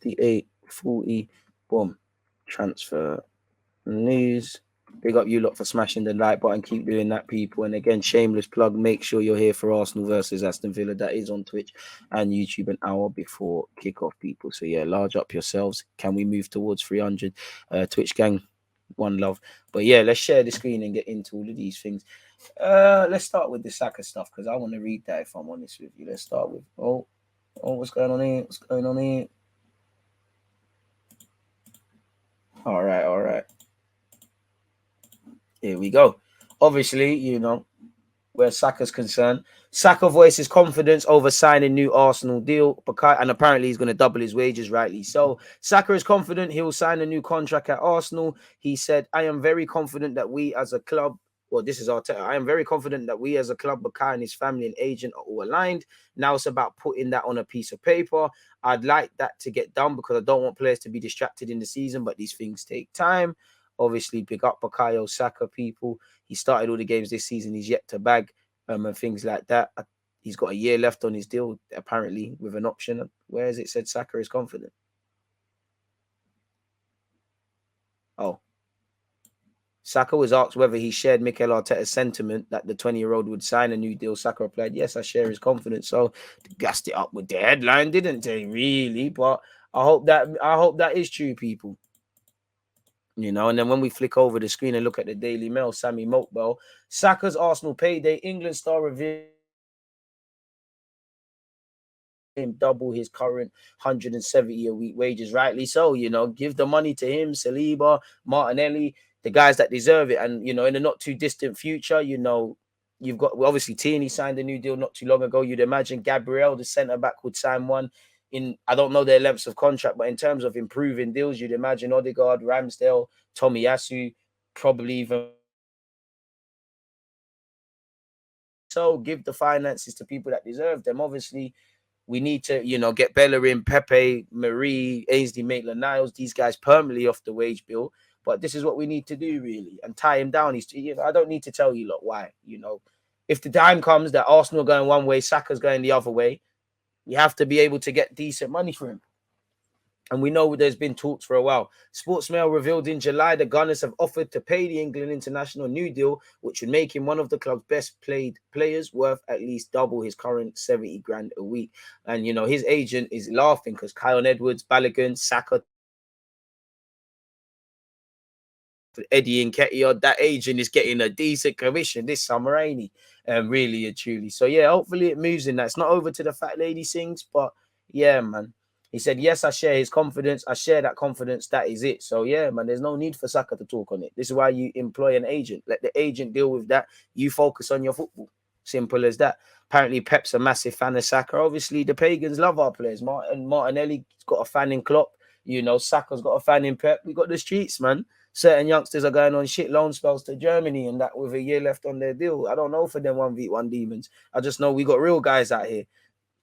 58:40. Boom. Transfer news. Big up you lot for smashing the like button. Keep doing that, people. And again, shameless plug. Make sure you're here for Arsenal versus Aston Villa. That is on Twitch and YouTube an hour before kickoff, people. So yeah, large up yourselves. Can we move towards 300? Twitch gang, one love. But yeah, let's share the screen and get into all of these things. Let's start with the Saka stuff because I want to read that if I'm honest with you. Let's start with what's going on here? What's going on here? All right. Here we go. Obviously, you know, where Saka's concerned, Saka voices confidence over signing new Arsenal deal, and apparently he's going to double his wages, rightly so. Saka is confident he will sign a new contract at Arsenal. He said, I am very confident that we as a club, well, this is Arteta, I am very confident that we as a club, Bukayo and his family and agent are all aligned. Now it's about putting that on a piece of paper. I'd like that to get done because I don't want players to be distracted in the season, but these things take time. Obviously, big up Bukayo Saka, people. He started all the games this season. He's yet to bag and things like that. He's got a year left on his deal, apparently, with an option. Where is it said Saka is confident? Oh. Saka was asked whether he shared Mikel Arteta's sentiment that the 20-year-old would sign a new deal. Saka replied, yes, I share his confidence. So gassed it up with the headline, didn't they? Really? But I hope that is true, people. You know, and then when we flick over the screen and look at the Daily Mail, Sammy Mokbel, Saka's Arsenal payday, England star revealed him double his current 170 a week wages, rightly so. You know, give the money to him, Saliba, Martinelli, the guys that deserve it. And, you know, in the not too distant future, you know, you've got, well, obviously Tierney signed a new deal not too long ago. You'd imagine Gabriel, the centre-back, would sign one. I don't know their lengths of contract, but in terms of improving deals, you'd imagine Odegaard, Ramsdale, Tomiyasu, probably even. So give the finances to people that deserve them. Obviously, we need to, you know, get Bellerin, Pepe, Marie, Ainsley, Maitland-Niles, these guys permanently off the wage bill. But this is what we need to do, really, and tie him down. You know, I don't need to tell you lot why. You know, if the time comes that Arsenal are going one way, Saka's going the other way, we have to be able to get decent money for him. And we know there's been talks for a while. Sportsmail revealed in July the Gunners have offered to pay the England international a new deal, which would make him one of the club's best played players, worth at least double his current 70 grand a week. And, you know, his agent is laughing because Kyle Edwards, Balogun, Saka, Eddie Nketiah, that agent is getting a decent commission this summer, ain't he? Really and truly. So, yeah, hopefully it moves in that. It's not over to the fat lady sings, but yeah, man. He said, yes, I share his confidence. I share that confidence. That is it. So, yeah, man, there's no need for Saka to talk on it. This is why you employ an agent. Let the agent deal with that. You focus on your football. Simple as that. Apparently, Pep's a massive fan of Saka. Obviously, the Pagans love our players. Martinelli's got a fan in Klopp. You know, Saka's got a fan in Pep. We got the streets, man. Certain youngsters are going on shit loan spells to Germany and that with a year left on their deal. I don't know for them 1v1 demons. I just know we got real guys out here.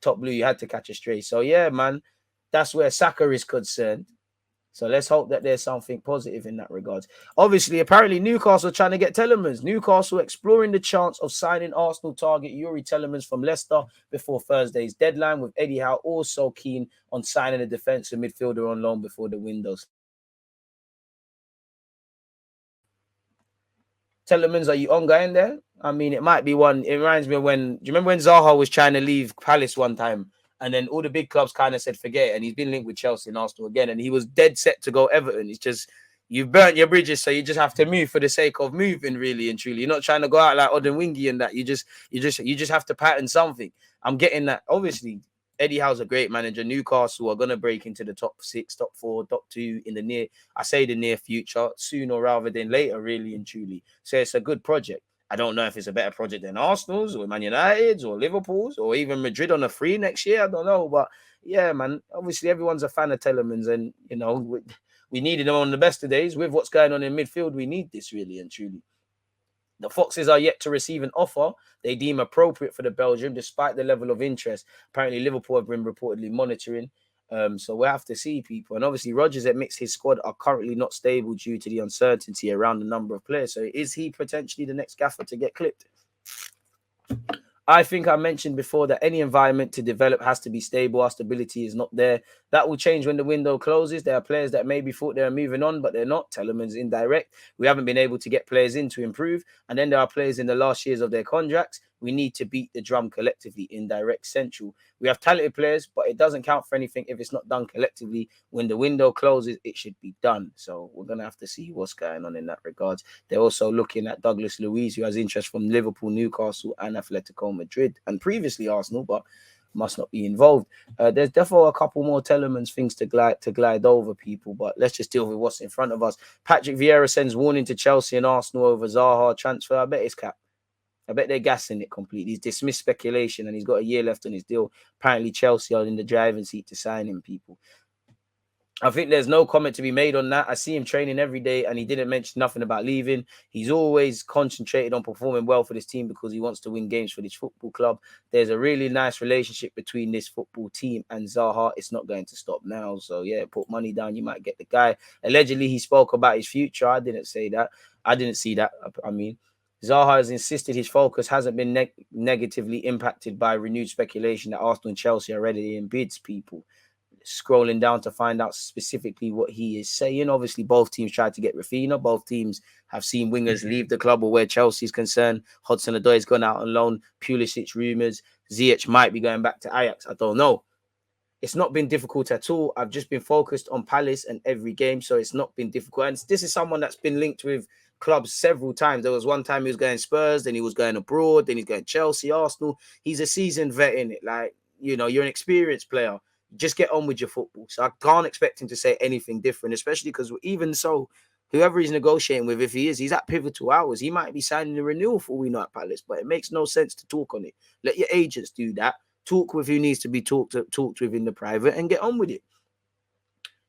Top Blue, you had to catch a stray. So, yeah, man. That's where Saka is concerned. So let's hope that there's something positive in that regard. Obviously, apparently Newcastle trying to get Tielemans. Newcastle exploring the chance of signing Arsenal target Yuri Tielemans from Leicester before Thursday's deadline, with Eddie Howe also keen on signing a defensive midfielder on loan before the windows. Tielemans, are you ongoing there? I mean, it might be one. It reminds me of do you remember when Zaha was trying to leave Palace one time? And then all the big clubs kind of said, forget it. And he's been linked with Chelsea and Arsenal again. And he was dead set to go Everton. It's just, you've burnt your bridges, so you just have to move for the sake of moving, really and truly. You're not trying to go out like Odinwingie and that. You just have to pattern something. I'm getting that. Obviously, Eddie Howe's a great manager. Newcastle are going to break into the top 6, top 4, top 2 in the near future, sooner rather than later, really and truly. So it's a good project. I don't know if it's a better project than Arsenal's or Man United's or Liverpool's or even Madrid on a free next year. I don't know. But yeah, man, obviously everyone's a fan of Tielemans and, you know, we needed him on the best of days. With what's going on in midfield, we need this really and truly. The Foxes are yet to receive an offer they deem appropriate for the Belgium, despite the level of interest. Apparently, Liverpool have been reportedly monitoring. So we'll have to see, people. And obviously, Rodgers admits his squad are currently not stable due to the uncertainty around the number of players. So is he potentially the next gaffer to get clipped? I think I mentioned before that any environment to develop has to be stable. Our stability is not there. That will change when the window closes. There are players that maybe thought they were moving on, but they're not. Tielemans indirect. We haven't been able to get players in to improve. And then there are players in the last years of their contracts. We need to beat the drum collectively. Indirect central. We have talented players, but it doesn't count for anything if it's not done collectively. When the window closes, it should be done. So we're going to have to see what's going on in that regards. They're also looking at Douglas Luiz, who has interest from Liverpool, Newcastle, and Atletico Madrid, and previously Arsenal, but must not be involved. There's definitely a couple more Tielemans things to glide over, people, but let's just deal with what's in front of us. Patrick Vieira sends warning to Chelsea and Arsenal over Zaha transfer. I bet it's cap. I bet they're gassing it completely. He's dismissed speculation and he's got a year left on his deal. Apparently Chelsea are in the driving seat to sign him, people. I think there's no comment to be made on that. I see him training every day and he didn't mention nothing about leaving. He's always concentrated on performing well for this team because he wants to win games for this football club. There's a really nice relationship between this football team and Zaha. It's not going to stop now. So, yeah, put money down. You might get the guy. Allegedly, he spoke about his future. I didn't say that. I didn't see that. I mean, Zaha has insisted his focus hasn't been negatively impacted by renewed speculation that Arsenal and Chelsea are already in bids, people. Scrolling down to find out specifically what he is saying. Obviously, both teams tried to get Rafinha. Both teams have seen wingers leave the club, or where Chelsea's concerned. Hudson-Odoi has gone out on loan. Pulisic rumours. Ziyech might be going back to Ajax. I don't know. It's not been difficult at all. I've just been focused on Palace and every game, so it's not been difficult. And this is someone that's been linked with clubs several times. There was one time he was going Spurs, then he was going abroad, then he's going Chelsea, Arsenal. He's a seasoned vet in it. Like, you know, you're an experienced player. Just get on with your football. So I can't expect him to say anything different, especially because even so, whoever he's negotiating with, if he is, he's at pivotal hours. He might be signing a renewal for we know at Palace, but it makes no sense to talk on it. Let your agents do that. Talk with who needs to be talked with in the private and get on with it.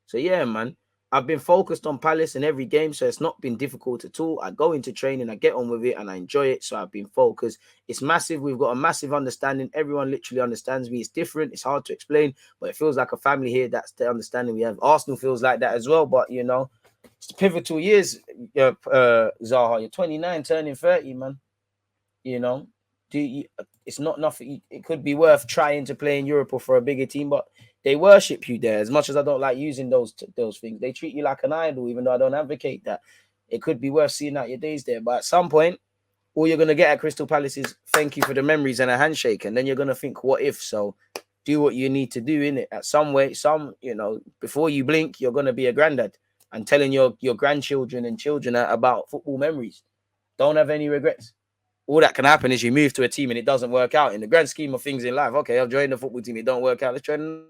So yeah, man. I've been focused on Palace in every game, so it's not been difficult at all. I go into training, I get on with it, and I enjoy it, so I've been focused. It's massive. We've got a massive understanding. Everyone literally understands me. It's different. It's hard to explain, but it feels like a family here. That's the understanding we have. Arsenal feels like that as well, but, you know, it's pivotal years, Zaha. You're 29, turning 30, man. You know, it's not nothing. It could be worth trying to play in Europe or for a bigger team, but they worship you there. As much as I don't like using those things, they treat you like an idol, even though I don't advocate that. It could be worth seeing out your days there. But at some point, all you're going to get at Crystal Palace is thank you for the memories and a handshake. And then you're going to think, what if? So do what you need to do in it. At some way, you know, before you blink, you're going to be a granddad and telling your grandchildren and children about football memories. Don't have any regrets. All that can happen is you move to a team and it doesn't work out. In the grand scheme of things in life, okay, I've joined the football team, it don't work out. Let's join,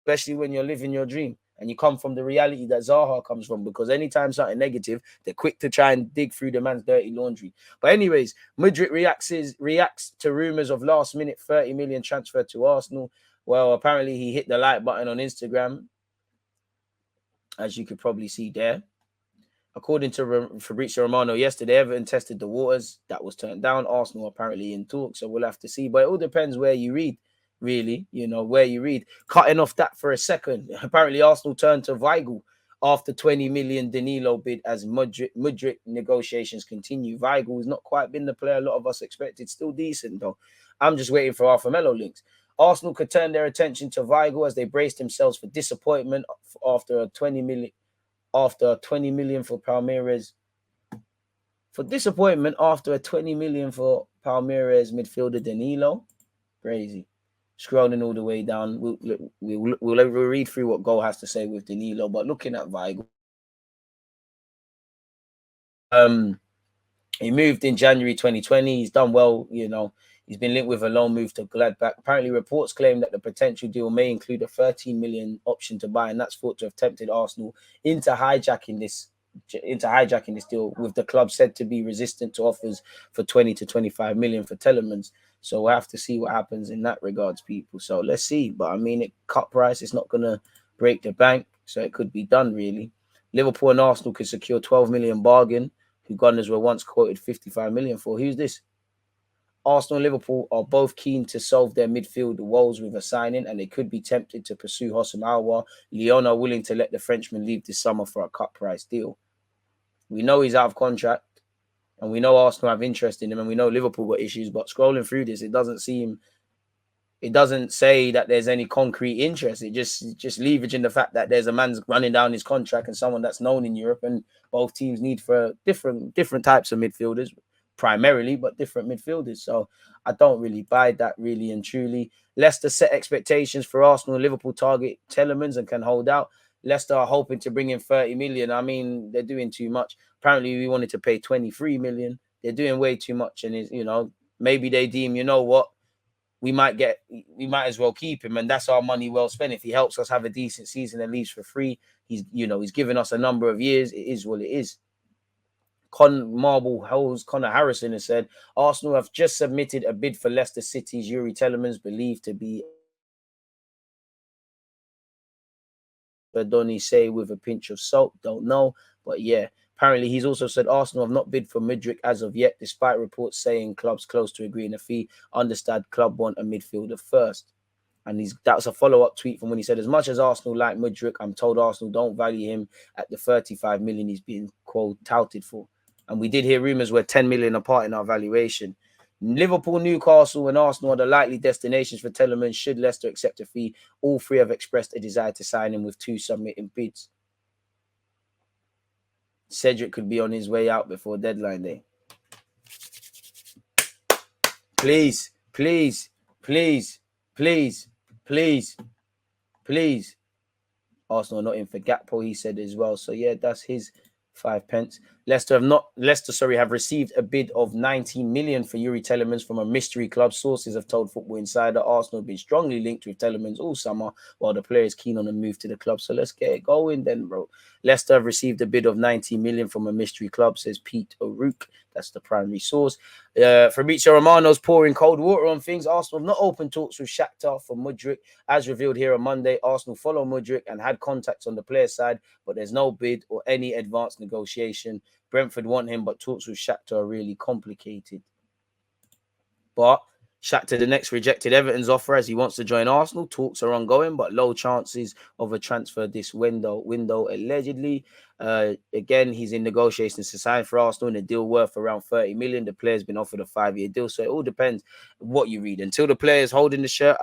especially when you're living your dream and you come from the reality that Zaha comes from, because anytime something negative, they're quick to try and dig through the man's dirty laundry. But anyways, Mudryk reacts to rumours of last-minute 30 million transfer to Arsenal. Well, apparently he hit the like button on Instagram, as you could probably see there. According to Fabrizio Romano yesterday, Everton tested the waters. That was turned down. Arsenal apparently in talk, so we'll have to see. But it all depends where you read, really. You know, where you read. Cutting off that for a second, apparently Arsenal turned to Weigl after 20 million Danilo bid as Mudryk negotiations continue. Weigl has not quite been the player a lot of us expected. Still decent, though. I'm just waiting for Arthur Melo links. Arsenal could turn their attention to Weigl as they braced themselves for disappointment after a 20 million for Palmeiras. For disappointment after a 20 million for Palmeiras midfielder Danilo. Crazy. Scrolling all the way down. We'll read through what Goal has to say with Danilo, but looking at Weigl. He moved in January 2020. He's done well, you know. He's been linked with a loan move to Gladbach. Apparently, reports claim that the potential deal may include a 13 million option to buy, and that's thought to have tempted Arsenal into hijacking this deal, with the club said to be resistant to offers for 20 to 25 million for Tielemans. So we'll have to see what happens in that regards, people. So let's see. But I mean, cut price is not going to break the bank, so it could be done, really. Liverpool and Arsenal could secure 12 million bargain, who Gunners were once quoted 55 million for. Who's this? Arsenal and Liverpool are both keen to solve their midfield woes with a signing, and they could be tempted to pursue Houssem Aouar. Lyon are willing to let the Frenchman leave this summer for a cut price deal. We know he's out of contract. And we know Arsenal have interest in him, and we know Liverpool got issues. But scrolling through this, it doesn't say that there's any concrete interest. It just leveraging the fact that there's a man running down his contract and someone that's known in Europe, and both teams need for different types of midfielders, primarily, but different midfielders. So I don't really buy that, really and truly. Leicester set expectations for Arsenal. Liverpool target Tielemans and can hold out. Leicester are hoping to bring in 30 million. I mean, they're doing too much. Apparently, we wanted to pay 23 million. They're doing way too much, and maybe they deem, you know what, we might as well keep him, and that's our money well spent. If he helps us have a decent season and leaves for free, he's given us a number of years. It is what it is. Connor Harrison has said Arsenal have just submitted a bid for Leicester City's Yuri Tielemans, believed to be Donny say with a pinch of salt. Don't know, but yeah. Apparently, he's also said Arsenal have not bid for Mudryk as of yet, despite reports saying clubs close to agreeing a fee. Understand club want a midfielder first. And that was a follow-up tweet from when he said, as much as Arsenal like Mudryk, I'm told Arsenal don't value him at the 35 million he's being, quote, touted for. And we did hear rumours we're 10 million apart in our valuation. Liverpool, Newcastle, and Arsenal are the likely destinations for Tielemans should Leicester accept a fee. All three have expressed a desire to sign him, with 2 submitting bids. Cedric could be on his way out before deadline day. Please, please, please, please, please, please. Arsenal are not in for Gakpo, he said as well. So yeah, that's his 5 pence. Leicester have received a bid of 19 million for Yuri Tielemans from a mystery club. Sources have told Football Insider Arsenal have been strongly linked with Tielemans all summer, while the player is keen on a move to the club. So let's get it going then, bro. Leicester have received a bid of 19 million from a mystery club, says Pete O'Rourke. That's the primary source. Fabrizio Romano's pouring cold water on things. Arsenal have not opened talks with Shakhtar for Mudryk. As revealed here on Monday, Arsenal follow Mudryk and had contacts on the player side, but there's no bid or any advanced negotiation. Brentford want him, but talks with Shakhtar are really complicated. But Shakhtar the next rejected Everton's offer as he wants to join Arsenal. Talks are ongoing, but low chances of a transfer this window allegedly. Again, he's in negotiations to sign for Arsenal in a deal worth around 30 million. The player's been offered a 5-year deal, so it all depends what you read. Until the player's holding the shirt,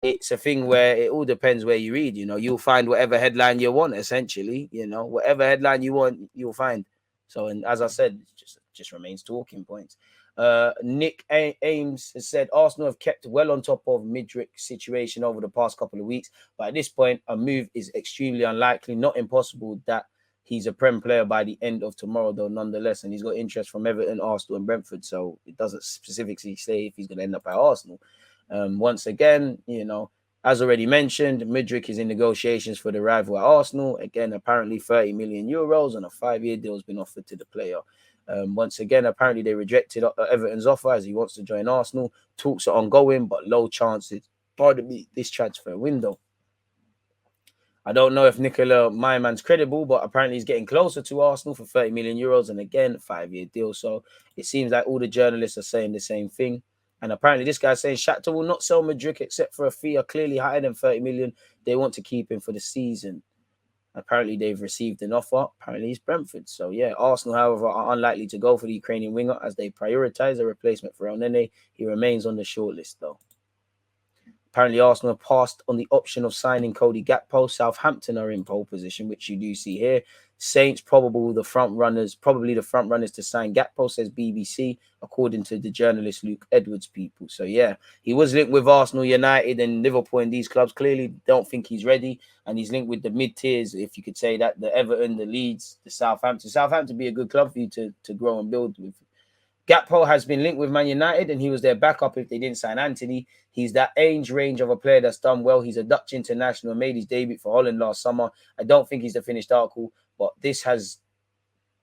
it's a thing where it all depends where you read. You'll find whatever headline you want, essentially. Whatever headline you want, you'll find. So, and as I said, just remains talking points. Nick Ames has said Arsenal have kept well on top of Mudryk's situation over the past couple of weeks, but at this point, a move is extremely unlikely, not impossible that he's a Prem player by the end of tomorrow, though, nonetheless, and he's got interest from Everton, Arsenal, and Brentford, so it doesn't specifically say if he's going to end up at Arsenal. Once again, as already mentioned, Mudryk is in negotiations for the rival at Arsenal. Again, apparently 30 million euros and a 5-year deal has been offered to the player. Once again, apparently they rejected Everton's offer as he wants to join Arsenal. Talks are ongoing, but low chances, this transfer window. I don't know if Nicola Myman's credible, but apparently he's getting closer to Arsenal for 30 million euros and again, 5-year deal. So it seems like all the journalists are saying the same thing. And apparently this guy's saying Shakhtar will not sell Mudryk except for a fee clearly higher than 30 million. They want to keep him for the season. Apparently they've received an offer. Apparently it's Brentford. So yeah, Arsenal, however, are unlikely to go for the Ukrainian winger as they prioritize a replacement for El Nene. He remains on the shortlist though. Apparently Arsenal have passed on the option of signing Cody Gakpo. Southampton are in pole position, which you do see here. Saints probably the front runners to sign Gakpo, says BBC, according to the journalist Luke Edwards people. So yeah, he was linked with Arsenal, United, and Liverpool, and these clubs clearly don't think he's ready, and he's linked with the mid-tiers, if you could say that, the Everton, the Leeds, the Southampton. Southampton be a good club for you to grow and build with. Gakpo has been linked with Man United, and he was their backup if they didn't sign Anthony. He's that age range of a player that's done well. He's a Dutch international, made his debut for Holland last summer. I don't think he's the finished article, but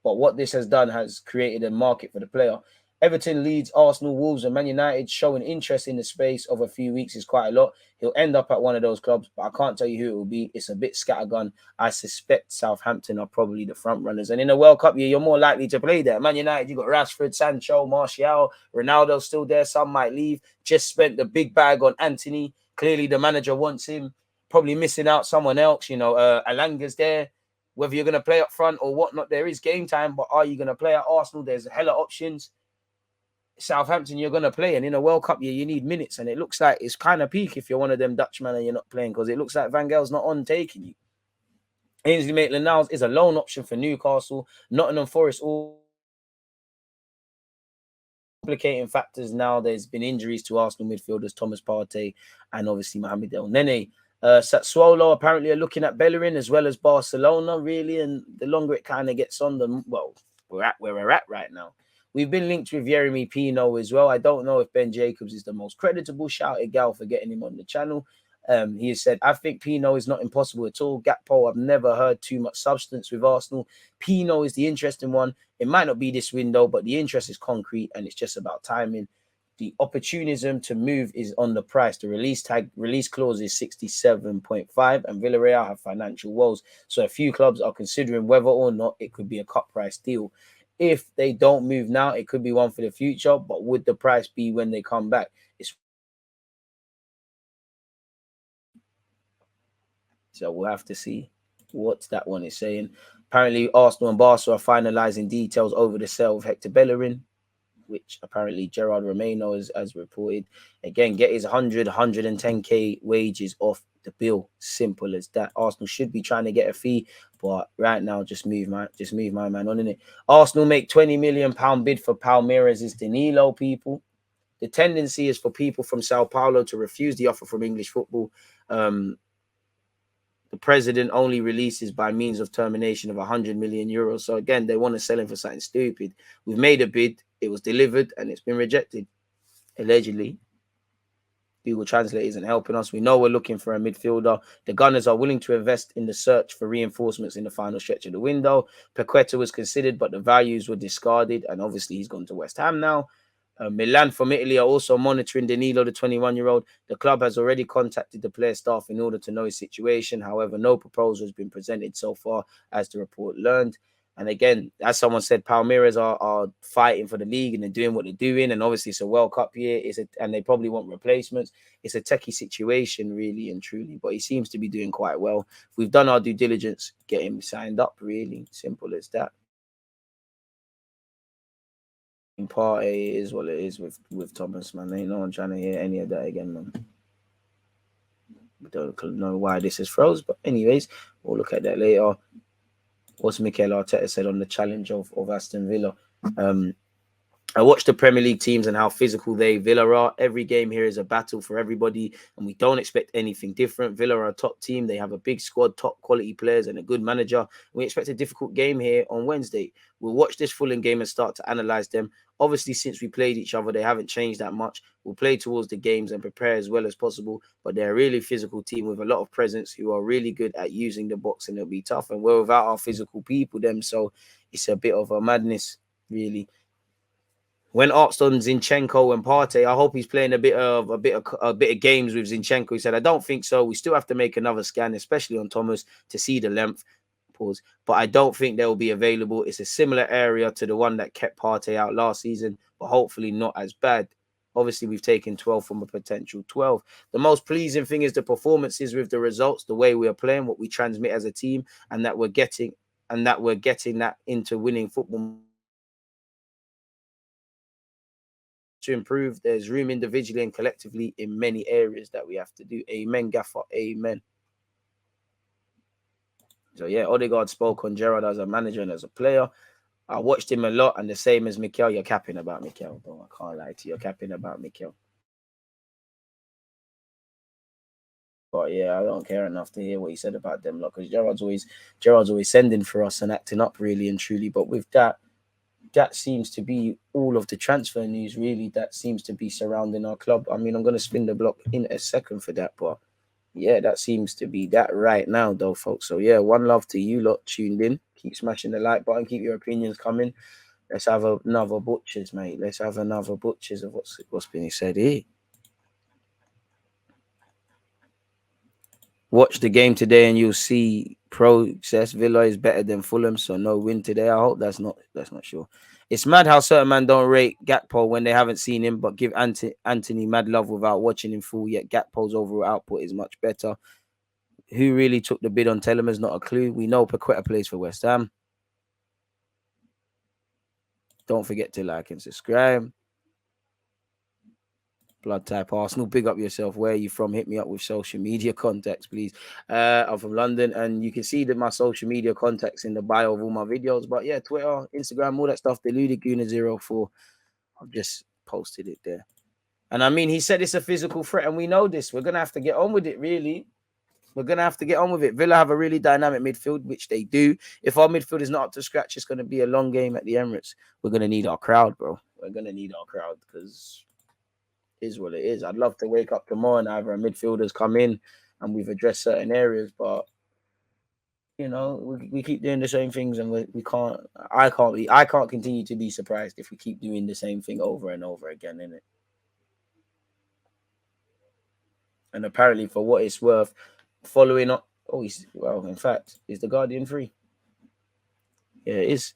what this has done has created a market for the player. Everton, Leeds, Arsenal, Wolves, and Man United showing interest in the space of a few weeks is quite a lot. He'll end up at one of those clubs, but I can't tell you who it will be. It's a bit scattergun. I suspect Southampton are probably the front runners. And in a World Cup year, you're more likely to play there. Man United, you've got Rashford, Sancho, Martial, Ronaldo's still there. Some might leave. Just spent the big bag on Anthony. Clearly, the manager wants him. Probably missing out someone else. Alanga's there. whether you're going to play up front or whatnot, there is game time, but are you going to play at Arsenal? There's a hella options. Southampton, you're going to play, and in a World Cup year, you need minutes, and it looks like it's kind of peak if you're one of them Dutchmen and you're not playing, because it looks like Van Gaal's not on taking you. Ainsley Maitland-Niles is a loan option for Newcastle. Nottingham Forest all complicating factors now. There's been injuries to Arsenal midfielders Thomas Partey and obviously Mohamed El Nene. Sassuolo apparently are looking at Bellerin as well as Barcelona, really, and the longer it kind of gets on, the well, we're at where we're at right now. We've been linked with Yeremy Pino as well. I don't know if Ben Jacobs is the most creditable. Shout at Gal for getting him on the channel. He has said, I think Pino is not impossible at all. Gakpo, I've never heard too much substance with Arsenal. Pino is the interesting one. It might not be this window, but the interest is concrete and it's just about timing. The opportunism to move is on the price. The release clause is 67.5, and Villarreal have financial woes. So a few clubs are considering whether or not it could be a cut price deal. If they don't move now, it could be one for the future, but would the price be when they come back? So we'll have to see what that one is saying. Apparently, Arsenal and Barca are finalising details over the sale of Hector Bellerin, which apparently Gerard Romano has reported. Again, get his 110k wages off the bill. Simple as that. Arsenal should be trying to get a fee, but right now, just move my man on in it. Arsenal make £20 million bid for Palmeiras' Danilo, people. The tendency is for people from Sao Paulo to refuse the offer from English football. The president only releases by means of termination of €100 million. So again, they want to sell him for something stupid. We've made a bid, it was delivered, and it's been rejected. Allegedly. Google Translate isn't helping us. We know we're looking for a midfielder. The Gunners are willing to invest in the search for reinforcements in the final stretch of the window. Paqueta was considered, but the values were discarded, and obviously he's gone to West Ham now. Milan from Italy are also monitoring Danilo, the 21-year-old. The club has already contacted the player staff in order to know his situation. However, no proposal has been presented so far, as the report learned. And again, as someone said, Palmeiras are fighting for the league and they're doing what they're doing. And obviously, it's a World Cup year. And they probably want replacements. It's a techie situation, really and truly. But he seems to be doing quite well. If we've done our due diligence, get him signed up, really. Simple as that. Part A is what it is with Thomas, man. Ain't no one trying to hear any of that again, man. We don't know why this is froze, but anyways, we'll look at that later. What's Mikel Arteta said on the challenge of Aston Villa. I watched the Premier League teams and how physical Villa are. Every game here is a battle for everybody, and we don't expect anything different. Villa are a top team. They have a big squad, top quality players, and a good manager. We expect a difficult game here on Wednesday. We'll watch this Fulham game and start to analyse them. Obviously, since we played each other, they haven't changed that much. We'll play towards the games and prepare as well as possible, but they're a really physical team with a lot of presence who are really good at using the box, and it'll be tough. And we're without our physical people, so it's a bit of a madness, really. When asked on Zinchenko and Partey, I hope he's playing a bit of games with Zinchenko. He said, I don't think so. We still have to make another scan, especially on Thomas, to see the length. Pause. But I don't think they'll be available. It's a similar area to the one that kept Partey out last season, but hopefully not as bad. Obviously, we've taken 12 from a potential 12. The most pleasing thing is the performances with the results, the way we are playing, what we transmit as a team, and that we're getting that into winning football. To improve, there's room individually and collectively in many areas that we have to do. Amen, Gaffer. Amen. So yeah, Odegaard spoke on Gerrard as a manager and as a player. I watched him a lot, and the same as Mikel. You're capping about Mikel, bro. I can't lie to you. You're capping about Mikel. But yeah, I don't care enough to hear what he said about them, because Gerrard's always sending for us and acting up, really and truly. But with that seems to be all of the transfer news, really, that seems to be surrounding our club. I mean, I'm going to spin the block in a second for that, but yeah, that seems to be that right now, though, folks. So yeah, one love to you lot tuned in. Keep smashing the like button. Keep your opinions coming. Let's have another butchers, mate. Let's have another butchers of what's been said here. Watch the game today and you'll see process. Villa is better than Fulham, so no win today. I hope that's not sure. It's mad how certain men don't rate Gakpo when they haven't seen him, but give Anthony mad love without watching him full. Yet Gakpo's overall output is much better. Who really took the bid on Tielemans? Not a clue. We know Paqueta plays for West Ham. Don't forget to like and subscribe. Blood type Arsenal. Big up yourself. Where are you from? Hit me up with social media contacts, please. I'm from London, and you can see that my social media contacts in the bio of all my videos. But yeah, Twitter, Instagram, all that stuff. DeludedGuna04. I've just posted it there. And I mean, he said it's a physical threat, and we know this. We're gonna have to get on with it, really. We're going to have to get on with it. Villa have a really dynamic midfield, which they do. If our midfield is not up to scratch, it's going to be a long game at the Emirates. We're going to need our crowd, bro. We're going to need our crowd because it is what it is. I'd love to wake up tomorrow and either our midfielders come in and we've addressed certain areas, but you know, we keep doing the same things and we can't. I can't continue to be surprised if we keep doing the same thing over and over again, innit? And apparently, for what it's worth, following up. Oh, in fact, is the Guardian free? Yeah, it is.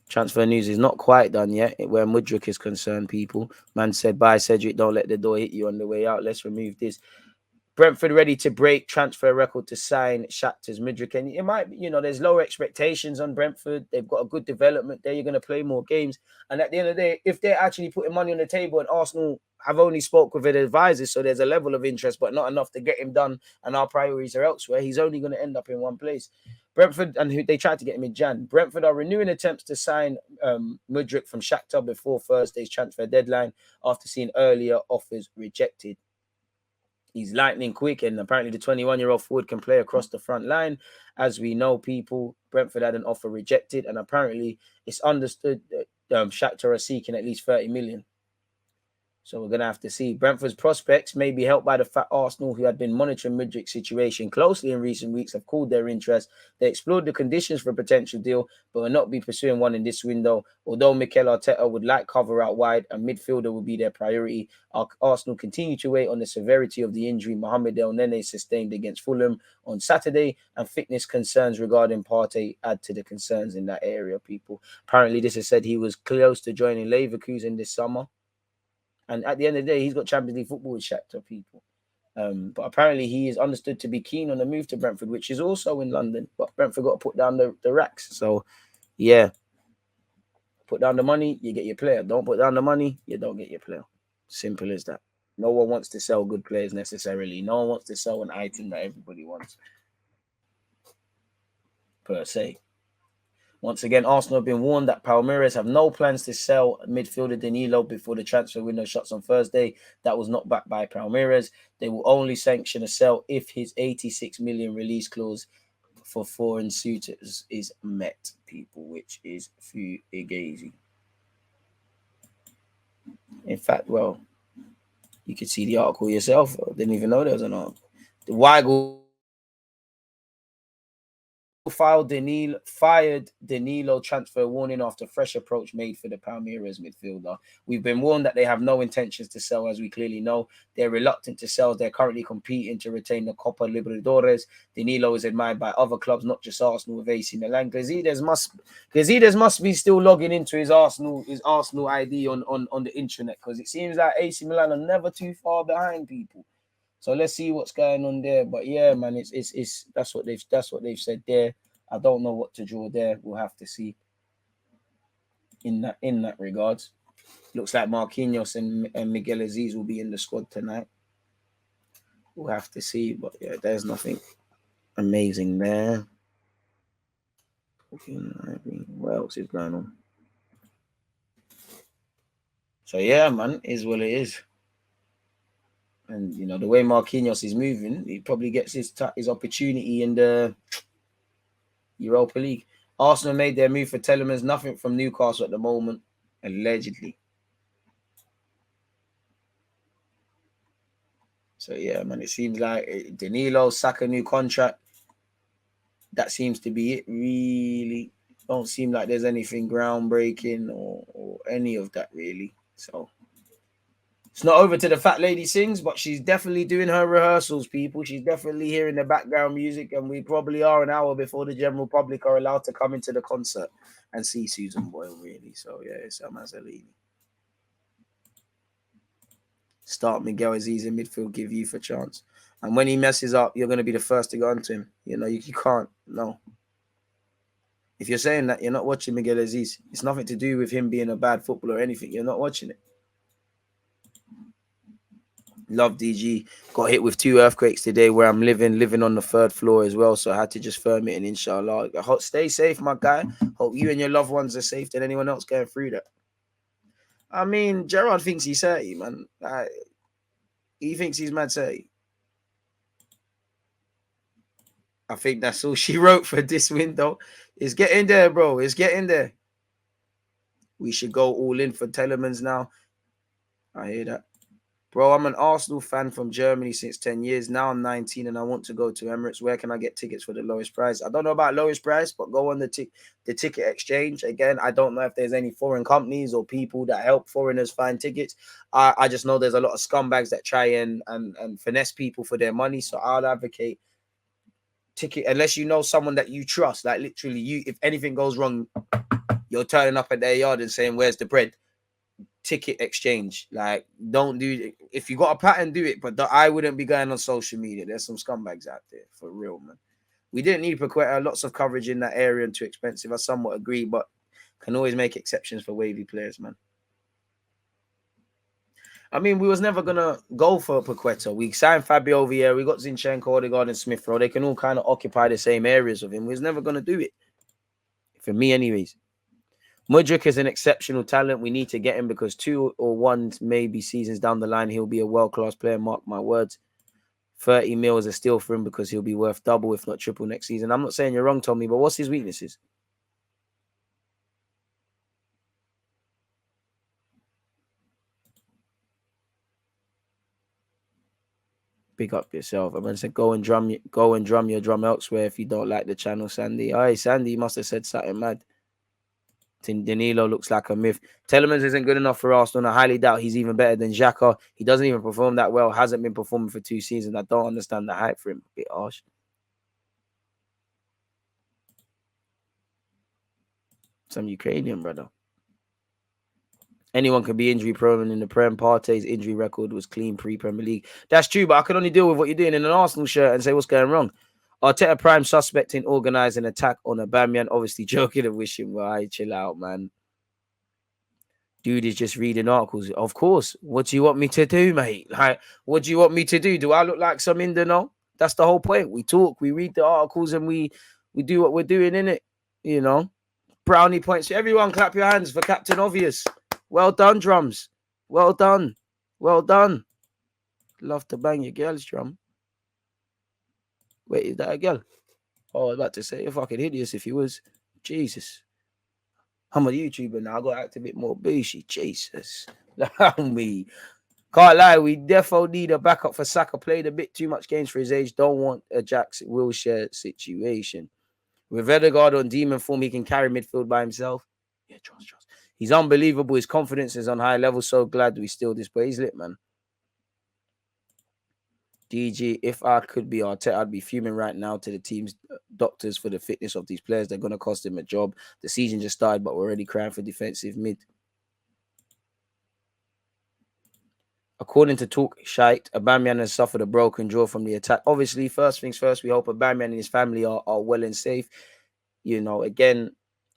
Transfer news is not quite done yet, where Mudryk is concerned, people. Man said, bye, Cedric, don't let the door hit you on the way out. Let's remove this. Brentford ready to break transfer record to sign Shakhtar's Mudryk. And it might be, you know, there's lower expectations on Brentford. They've got a good development there. You're going to play more games. And at the end of the day, if they're actually putting money on the table and Arsenal have only spoke with their advisors, so there's a level of interest, but not enough to get him done, and our priorities are elsewhere, he's only going to end up in one place. Brentford, and they tried to get him in Jan. Brentford are renewing attempts to sign Mudryk from Shakhtar before Thursday's transfer deadline after seeing earlier offers rejected. He's lightning quick, and apparently the 21-year-old forward can play across the front line. As we know, people, Brentford had an offer rejected, and apparently it's understood that Shakhtar are seeking at least 30 million. So we're going to have to see. Brentford's prospects may be helped by the fact Arsenal, who had been monitoring Mudryk's situation closely in recent weeks, have called their interest. They explored the conditions for a potential deal, but will not be pursuing one in this window. Although Mikel Arteta would like cover out wide, a midfielder will be their priority. Arsenal continue to wait on the severity of the injury Mohamed El Nene sustained against Fulham on Saturday, and fitness concerns regarding Partey add to the concerns in that area, people. Apparently, this has said he was close to joining Leverkusen this summer. And at the end of the day, he's got Champions League football with Shakhtar, people. But apparently he is understood to be keen on the move to Brentford, which is also in London. But Brentford got to put down the racks. So, yeah. Put down the money, you get your player. Don't put down the money, you don't get your player. Simple as that. No one wants to sell good players necessarily. No one wants to sell an item that everybody wants, per se. Once again, Arsenal have been warned that Palmeiras have no plans to sell midfielder Danilo before the transfer window shuts on Thursday. That was not backed by Palmeiras. They will only sanction a sell if his 86 million release clause for foreign suitors is met, people, which is fugazi. In fact, well, you could see the article yourself. I didn't even know there was an article. The Weigl fired Danilo transfer warning after fresh approach made for the Palmeiras midfielder. We've been warned that they have no intentions to sell, as we clearly know. They're reluctant to sell. They're currently competing to retain the Copa Libertadores. Danilo is admired by other clubs, not just Arsenal, with AC Milan. Gazidis must be still logging into his Arsenal ID on the intranet, because it seems like AC Milan are never too far behind, people. So let's see what's going on there. But yeah, man, it's that's what they've said there. I don't know what to draw there. We'll have to see. In that regards, looks like Marquinhos and Miguel Aziz will be in the squad tonight. We'll have to see. But yeah, there's nothing amazing there. What else is going on? So yeah, man, is what it is. And, you know, the way Marquinhos is moving, he probably gets his opportunity in the Europa League. Arsenal made their move for Tielemans. Nothing from Newcastle at the moment, allegedly. So, yeah, man, it seems like Danilo, Saka, new contract. That seems to be it, really. Don't seem like there's anything groundbreaking or any of that, really. So, it's not over to the fat lady sings, but she's definitely doing her rehearsals, people. She's definitely hearing the background music, and we probably are an hour before the general public are allowed to come into the concert and see Susan Boyle, really. So, yeah, it's Amazalini. Start Miguel Aziz in midfield, give you a chance. And when he messes up, you're going to be the first to go onto him. You know, you can't. No. If you're saying that, you're not watching Miguel Aziz. It's nothing to do with him being a bad footballer or anything. You're not watching it. Love DG. Got hit with 2 earthquakes today where I'm living on the 3rd floor as well. So I had to just firm it in, inshallah. Stay safe, my guy. Hope you and your loved ones are safe than anyone else going through that. I mean, Gerard thinks he's 30, man. He thinks he's mad 30. I think that's all she wrote for this window. It's getting there, bro. It's getting there. We should go all in for Tielemans now. I hear that. Bro, I'm an Arsenal fan from Germany since 10 years. Now I'm 19 and I want to go to Emirates. Where can I get tickets for the lowest price? I don't know about lowest price, but go on the ticket exchange. Again, I don't know if there's any foreign companies or people that help foreigners find tickets. I just know there's a lot of scumbags that try and finesse people for their money. So I'll advocate ticket, unless you know someone that you trust. Like literally, if anything goes wrong, you're turning up at their yard and saying, "Where's the bread?" Ticket exchange. Like, don't do, if you got a pattern, do it, but I wouldn't be going on social media. There's some scumbags out there, for real, man. We didn't need Paqueta. Lots of coverage in that area and too expensive. I somewhat agree, but can always make exceptions for wavy players, man. I mean, we was never gonna go for Paqueta. We signed Fabio Vieira, we got Zinchenko, Odegaard, and Smith Rowe. They can all kind of occupy the same areas of him. We was never gonna do it. For me, anyways. Mudryk is an exceptional talent. We need to get him because 2 or 1 maybe seasons down the line, he'll be a world-class player. Mark my words. 30 mil is a steal for him because he'll be worth double, if not triple, next season. I'm not saying you're wrong, Tommy, but what's his weaknesses? Pick up yourself. I said, go and drum your drum elsewhere if you don't like the channel, Sandy. Hey, Sandy must have said something mad. Danilo looks like a myth. Tielemans isn't good enough for Arsenal. I highly doubt he's even better than Xhaka. He doesn't even perform that well. Hasn't been performing for 2 seasons. I don't understand the hype for him. A bit harsh. Some Ukrainian brother. Anyone can be injury prone in the Prem. Partey's injury record was clean pre-Premier League. That's true, but I can only deal with what you're doing in an Arsenal shirt and say what's going wrong. Arteta prime suspect in organising attack on Aubameyang. Obviously joking and wishing, well, chill out, man. Dude is just reading articles. Of course. What do you want me to do, mate? Like, what do you want me to do? Do I look like some Indano? That's the whole point. We talk, we read the articles, and we do what we're doing, innit? You know? Brownie points. Everyone clap your hands for Captain Obvious. Well done, drums. Well done. Well done. Love to bang your girl's drum. Wait, is that a girl? Oh, I was about to say, you're fucking hideous if you was. Jesus. I'm a YouTuber now. I got to act a bit more bushy. Jesus. Allow me. Can't lie. We defo need a backup for Saka. Played a bit too much games for his age. Don't want a Jackson Wilshere situation. With Odegaard on demon form, he can carry midfield by himself. Yeah, trust. He's unbelievable. His confidence is on high level. So glad we still display. He's lit, man. DG, if I could be Arteta, I'd be fuming right now to the team's doctors for the fitness of these players. They're going to cost him a job. The season just started, but we're already crying for defensive mid. According to Talk Shite, Aubameyang has suffered a broken jaw from the attack. Obviously, first things first, we hope Aubameyang and his family are well and safe. You know, again,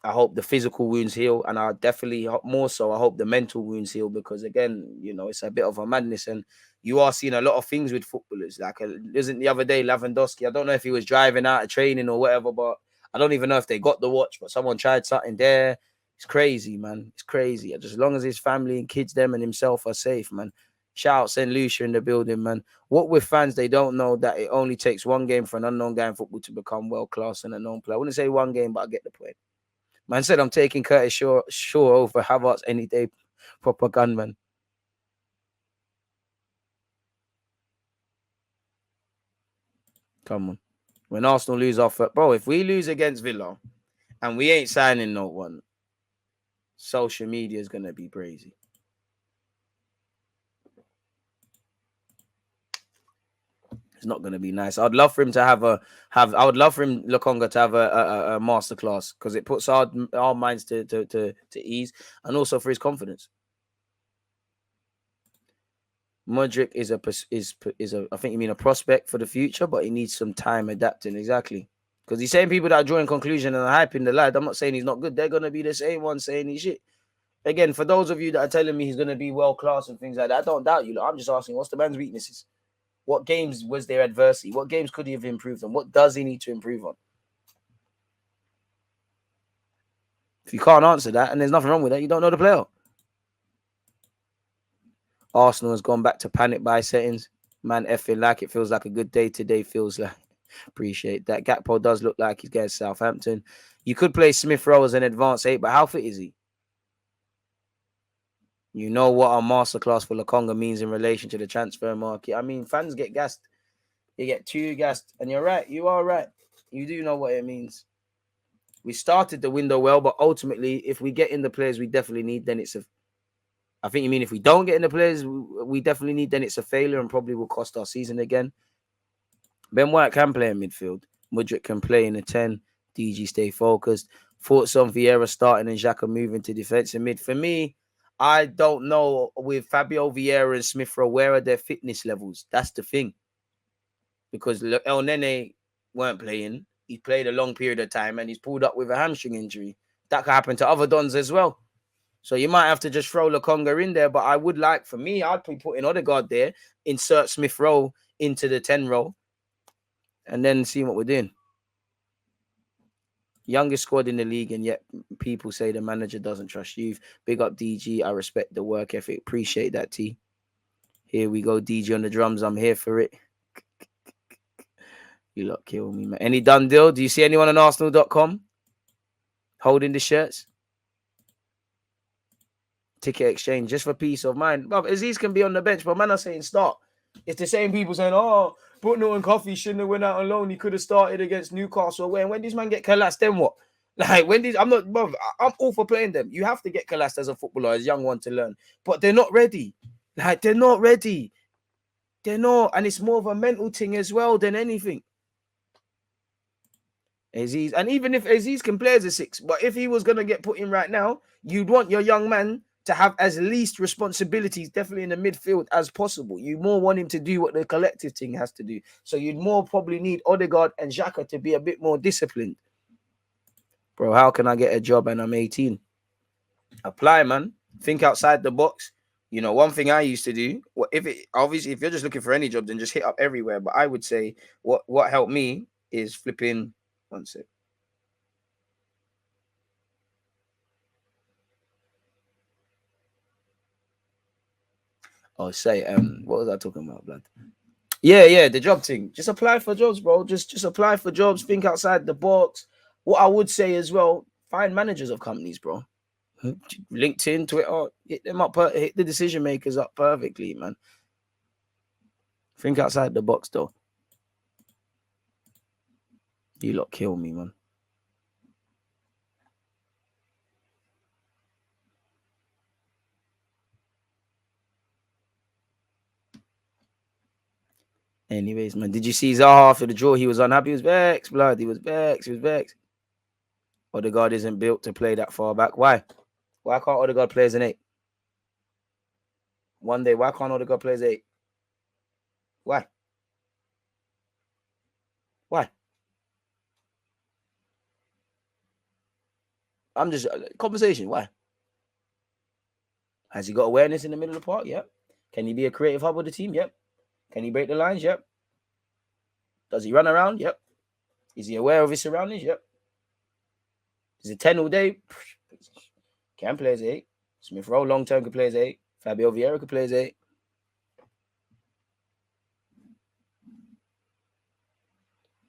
I hope the physical wounds heal, and I definitely more so, I hope the mental wounds heal, because again, you know, it's a bit of a madness, and you are seeing a lot of things with footballers. Like, isn't the other day Lewandowski? I don't know if he was driving out of training or whatever, but I don't even know if they got the watch, but someone tried something there. It's crazy, man. It's crazy. Just as long as his family and kids, them and himself are safe, man. Shout out St. Lucia in the building, man. What with fans, they don't know that it only takes 1 game for an unknown guy in football to become world-class and a known player. I wouldn't say 1 game, but I get the point. Man said I'm taking Curtis Shaw over Havertz any day. Proper gunman. Come on. When Arsenal lose off, bro, if we lose against Villa and we ain't signing no one, social media is going to be crazy. It's not going to be nice. I'd love for him to I would love for him, Lokonga, to have a masterclass, because it puts our minds to ease, and also for his confidence. Modric is a I think you mean a prospect for the future, but he needs some time adapting. Exactly. Because he's saying people that are drawing conclusion and are hyping the lad. I'm not saying he's not good. They're gonna be the same ones saying he's shit. Again, for those of you that are telling me he's gonna be world class and things like that, I don't doubt you. I'm just asking, what's the man's weaknesses? What games was there adversity? What games could he have improved on? What does he need to improve on? If you can't answer that, and there's nothing wrong with that, you don't know the player. Arsenal has gone back to panic buy settings. Man, effing like it feels like a good day today. Feels like appreciate that. Gakpo does look like he's getting Southampton. You could play Smith Rowe as an advanced 8, but how fit is he? You know what a masterclass for Lokonga means in relation to the transfer market. I mean, fans get gassed. They get too gassed. And you're right. You are right. You do know what it means. We started the window well, but ultimately, if we get in the players we definitely need, then it's a... I think you mean if we don't get in the players we definitely need, then it's a failure and probably will cost our season again. Ben White can play in midfield. Mudryk can play in a 10. DG stay focused. Thoughts on Vieira starting and Xhaka moving to defensive mid. For me, I don't know with Fabio Vieira and Smith Rowe, where are their fitness levels? That's the thing. Because El Nene weren't playing. He played a long period of time and he's pulled up with a hamstring injury. That could happen to other Dons as well. So you might have to just throw Lokonga in there. But I would like, for me, I'd be putting Odegaard there, insert Smith Rowe into the 10 role, and then see what we're doing. Youngest squad in the league, and yet people say the manager doesn't trust youth. Big up DG. I respect the work ethic. Appreciate that, T. Here we go, DG on the drums. I'm here for it. You lot kill me, man. Any done deal? Do you see anyone on Arsenal.com holding the shirts? Ticket exchange just for peace of mind. But Aziz can be on the bench, but man are saying start. It's the same people saying, oh, Brooknell and Coffee shouldn't have went out on loan. He could have started against Newcastle. When this man get collapsed, then what? Like when these, I'm all for playing them. You have to get collapsed as a footballer, as a young one to learn. But they're not ready. Like they're not ready. They're not, and it's more of a mental thing as well than anything. Aziz, and even if Aziz can play as a 6, but if he was gonna get put in right now, you'd want your young man to have as least responsibilities, definitely in the midfield, as possible. You more want him to do what the collective thing has to do. So you'd more probably need Odegaard and Xhaka to be a bit more disciplined. Bro, how can I get a job and I'm 18? Apply, man. Think outside the box. You know, one thing I used to do, obviously if you're just looking for any job, then just hit up everywhere. But I would say what helped me is flipping. One sec. Oh, say, what was I talking about, blood? Yeah, the job thing. Just apply for jobs, bro. Just apply for jobs. Think outside the box. What I would say as well, find managers of companies, bro. LinkedIn, Twitter, hit them up, hit the decision makers up perfectly, man. Think outside the box, though. You lot kill me, man. Anyways, man, did you see Zaha after the draw? He was unhappy. He was vexed, blood. He was vexed. Odegaard isn't built to play that far back. Why? Why can't Odegaard play as an 8? One day, why can't Odegaard play as 8? Why? I'm just conversation. Why? Has he got awareness in the middle of the park? Yep. Can he be a creative hub of the team? Yep. Can he break the lines? Yep. Does he run around? Yep. Is he aware of his surroundings? Yep. Is it 10 all day? Can play as 8. Smith Rowe long term could play as 8. Fabio Vieira could play as 8.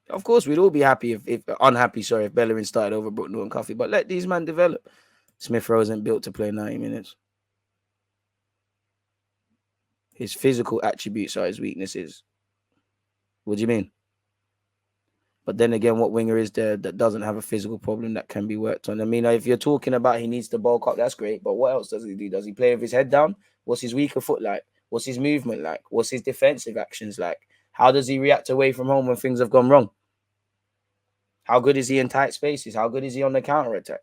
Of course, we'd all be happy if Bellerin started over Brooknell and Coffee. But let these men develop. Smith Rowe isn't built to play 90 minutes. His physical attributes are his weaknesses. What do you mean? But then again, what winger is there that doesn't have a physical problem that can be worked on? I mean, if you're talking about he needs to bulk up, that's great. But what else does he do? Does he play with his head down? What's his weaker foot like? What's his movement like? What's his defensive actions like? How does he react away from home when things have gone wrong? How good is he in tight spaces? How good is he on the counter-attack?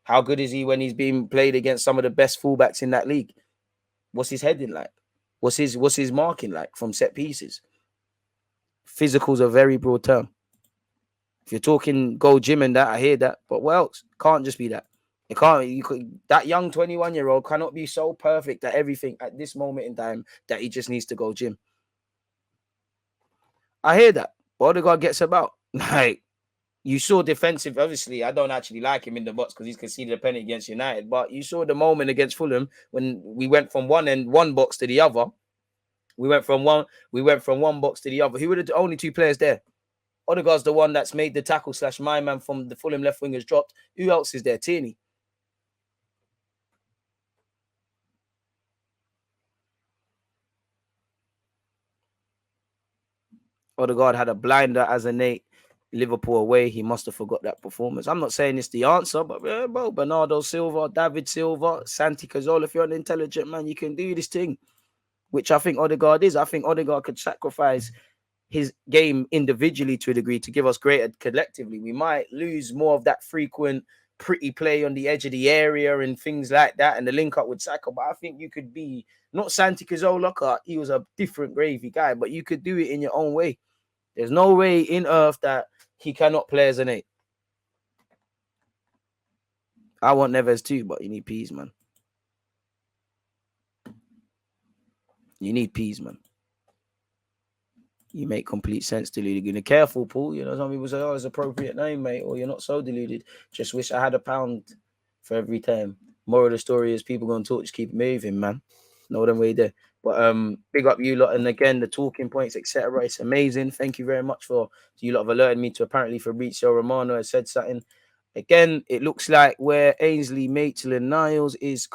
How good is he when he's being played against some of the best fullbacks in that league? What's his heading like? What's his marking like from set pieces? Physical's a very broad term. If you're talking go gym and that, I hear that. But what else? Can't just be that. It can't. You could, that young 21-year-old cannot be so perfect at everything at this moment in time that he just needs to go gym. I hear that. But Odegaard gets about. Like, you saw defensive. Obviously, I don't actually like him in the box because he's conceded a penalty against United. But you saw the moment against Fulham when we went from one box to the other. We went from one box to the other. Who were the only two players there? Odegaard's the one that's made the tackle / my man from the Fulham left wing has dropped. Who else is there? Tierney. Odegaard had a blinder as a Nate. Liverpool away. He must have forgot that performance. I'm not saying it's the answer, but bro, Bernardo Silva, David Silva, Santi Cazorla, if you're an intelligent man, you can do this thing, which I think Odegaard is. I think Odegaard could sacrifice his game individually to a degree to give us greater collectively. We might lose more of that frequent, pretty play on the edge of the area and things like that, and the link up with Saka. But I think you could be not Santi Cazorla. He was a different gravy guy, but you could do it in your own way. There's no way in earth that he cannot play as an 8. I want Neves too, but you need peas, man. You need peas, man. You make complete sense, deluded. Careful, Paul. You know, some people say, oh, it's an appropriate name, mate, or you're not so deluded. Just wish I had £1 for every time. Moral of the story is people going to talk, just keep moving, man. No them way there. But big up you lot. And again, the talking points, etc. It's amazing. Thank you very much for you lot have alerted me to apparently Fabrizio Romano has said something. Again, it looks like where Ainsley Maitland-Niles is